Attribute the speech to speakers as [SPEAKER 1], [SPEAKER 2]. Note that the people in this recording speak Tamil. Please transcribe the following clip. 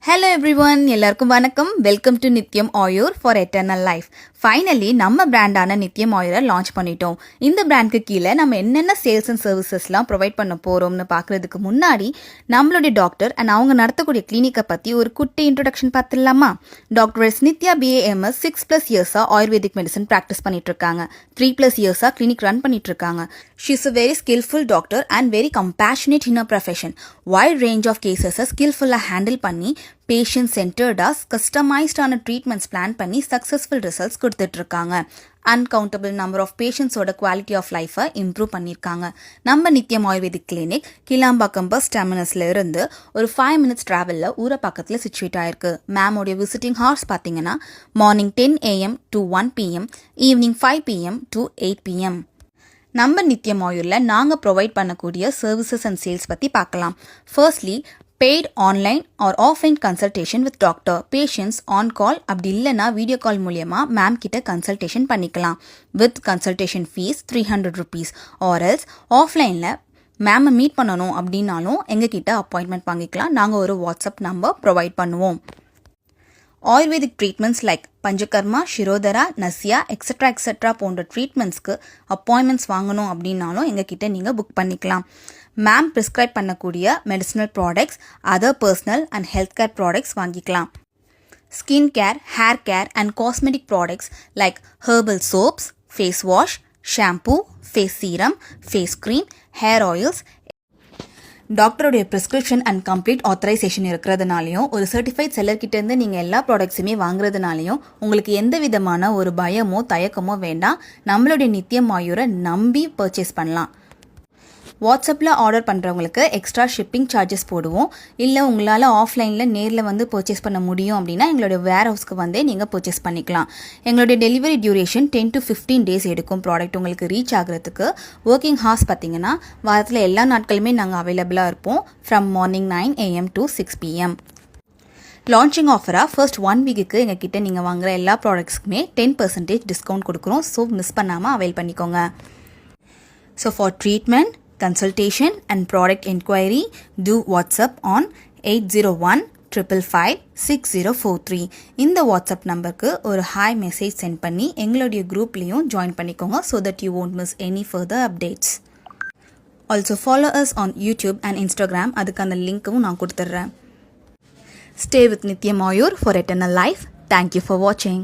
[SPEAKER 1] Hello everyone, எல்லாருக்கும் வணக்கம். வெல்கம் டு நித்யம் Ayur for eternal life. Finally நம்ம பிராண்டான நித்யம் ஆயுரை லான்ச் பண்ணிட்டோம். இந்த பிராண்ட்க்கு கீழே நம்ம என்னென்ன சேல்ஸ் அண்ட் சர்வீசஸ்லாம் ப்ரொவைட் பண்ண போகிறோம்னு பார்க்குறதுக்கு முன்னாடி நம்மளுடைய டாக்டர் அண்ட் அவங்க நடத்தக்கூடிய கிளினிக்கை பற்றி ஒரு குட்டி இன்ட்ரொடக்ஷன் பார்த்துடலாமா? டாக்டர் எஸ் நித்யா BAMS 6+ இயர்ஸாக ஆயுர்வேதிக் மெடிசன் ப்ராக்டிஸ் பண்ணிட்டு இருக்காங்க. 3+ இயர்ஸாக கிளினிக் ரன் பண்ணிட்டு இருக்காங்க. She is a very skilful doctor and very compassionate in a profession. Wide range of கேசஸை ஸ்கில்ஃபுல்லாக ஹேண்டில் பண்ணி பேஷண்ட் சென்டர்டாக கஸ்டமைஸ்டான ட்ரீட்மெண்ட்ஸ் பிளான் பண்ணி சக்ஸஸ்ஃபுல் ரிசல்ட்ஸ் கொடுத்துட்ருக்காங்க. அன்கவுண்டபிள் நம்பர் ஆஃப் பேஷண்ட்ஸோட குவாலிட்டி ஆஃப் லைஃபை இம்ப்ரூவ் பண்ணியிருக்காங்க. நம்ம நித்யம் ஆயுர்வேதிக் கிளினிக் கிளாம்பாக்கம் பஸ் டெர்மினஸ்ல இருந்து ஒரு 5 minutes ட்ராவலில் ஊரை பக்கத்தில் சிச்சுவேட் ஆயிருக்கு. மேமோடைய விசிட்டிங் ஹார்ஸ் பார்த்தீங்கன்னா morning 10 AM to 1 PM, evening 5 PM to 8 PM. நம்ம நித்யம் ஆயுரில் நாங்கள் ப்ரொவைட் பண்ணக்கூடிய சர்வீசஸ் அண்ட் சேல்ஸ் பற்றி பார்க்கலாம். Firstly paid online or offline consultation with doctor. Patients on call அப்படி இல்லைனா வீடியோ கால் மூலியமா மேம் கிட்ட கன்சல்டேஷன் பண்ணிக்கலாம். With consultation fees 300 rupees. or else ஆஃப்லைனில் மேமை மீட் பண்ணணும் அப்படின்னாலும் எங்ககிட்ட அப்பாயின்மெண்ட் வாங்கிக்கலாம். நாங்கள் ஒரு வாட்ஸ்அப் நம்பர் ப்ரொவைட் பண்ணுவோம். Ayurvedic treatments like panchakarma, shirodhara, nasya extra போன்ற ட்ரீட்மெண்ட்ஸ்க்கு அப்பாயின்மெண்ட்ஸ் வாங்கணும் அப்படின்னாலும் எங்ககிட்ட நீங்கள் புக் பண்ணிக்கலாம். மேம் ப்ரிஸ்கிரைப் பண்ணக்கூடிய medicinal products, other personal and health care products வாங்கிக்கலாம். Skin care, hair care and cosmetic products like herbal soaps, face wash, shampoo, face serum, face cream, hair oils, டாக்டருடைய ப்ரிஸ்கிரிப்ஷன் அண்ட் கம்ப்ளீட் ஆத்தரைசேஷன் இருக்கிறதுனாலையும் ஒரு சர்டிஃபைட் செல்லர்கிட்டேருந்து நீங்கள் எல்லா ப்ராடக்ட்ஸுமே வாங்குறதுனாலையும் உங்களுக்கு எந்த விதமான ஒரு பயமோ தயக்கமோ வேண்டாம். நம்மளுடைய நித்யம் ஆயுரை நம்பி பர்ச்சேஸ் பண்ணலாம். வாட்ஸ்அப்பில் ஆர்டர் பண்ணுறவங்களுக்கு எக்ஸ்ட்ரா ஷிப்பிங் சார்ஜஸ் போடுவோம். இல்லை உங்களால் ஆஃப்லைனில் நேரில் வந்து பர்ச்சேஸ் பண்ண முடியும் அப்படின்னா எங்களுடைய வேர் ஹவுஸ்க்கு வந்தே நீங்கள் பர்ச்சேஸ் பண்ணிக்கலாம். எங்களுடைய டெலிவரி டியூரேஷன் 10 to 15 days எடுக்கும் ப்ராடக்ட் உங்களுக்கு ரீச் ஆகிறதுக்கு. ஒர்க்கிங் ஹார்ஸ் பார்த்தீங்கன்னா வாரத்தில் எல்லா நாட்களுமே நாங்கள் அவைலபிளாக இருப்போம். From morning 9 AM to 6 PM. Launching ஆஃபராக ஃபர்ஸ்ட் 1 weekக்கு எங்ககிட்ட நீங்கள் வாங்குகிற எல்லா ப்ராடக்ட்ஸ்க்குமே 10% டிஸ்கவுண்ட் கொடுக்குறோம். ஸோ மிஸ் பண்ணாமல் அவைல் பண்ணிக்கோங்க. So for treatment, consultation and product inquiry, do WhatsApp on 801-555-6043. இந்த வாட்ஸ்அப் நம்பருக்கு ஒரு ஹாய் மெசேஜ் சென்ட் பண்ணி எங்களுடைய குரூப்லேயும் ஜாயின் பண்ணிக்கோங்க so that you won't miss any further updates. Also follow us on YouTube and Instagram. அதுக்கான லிங்க்கும் நான் கொடுத்துட்றேன். Stay with Nityam Ayur for eternal life. Thank you for watching.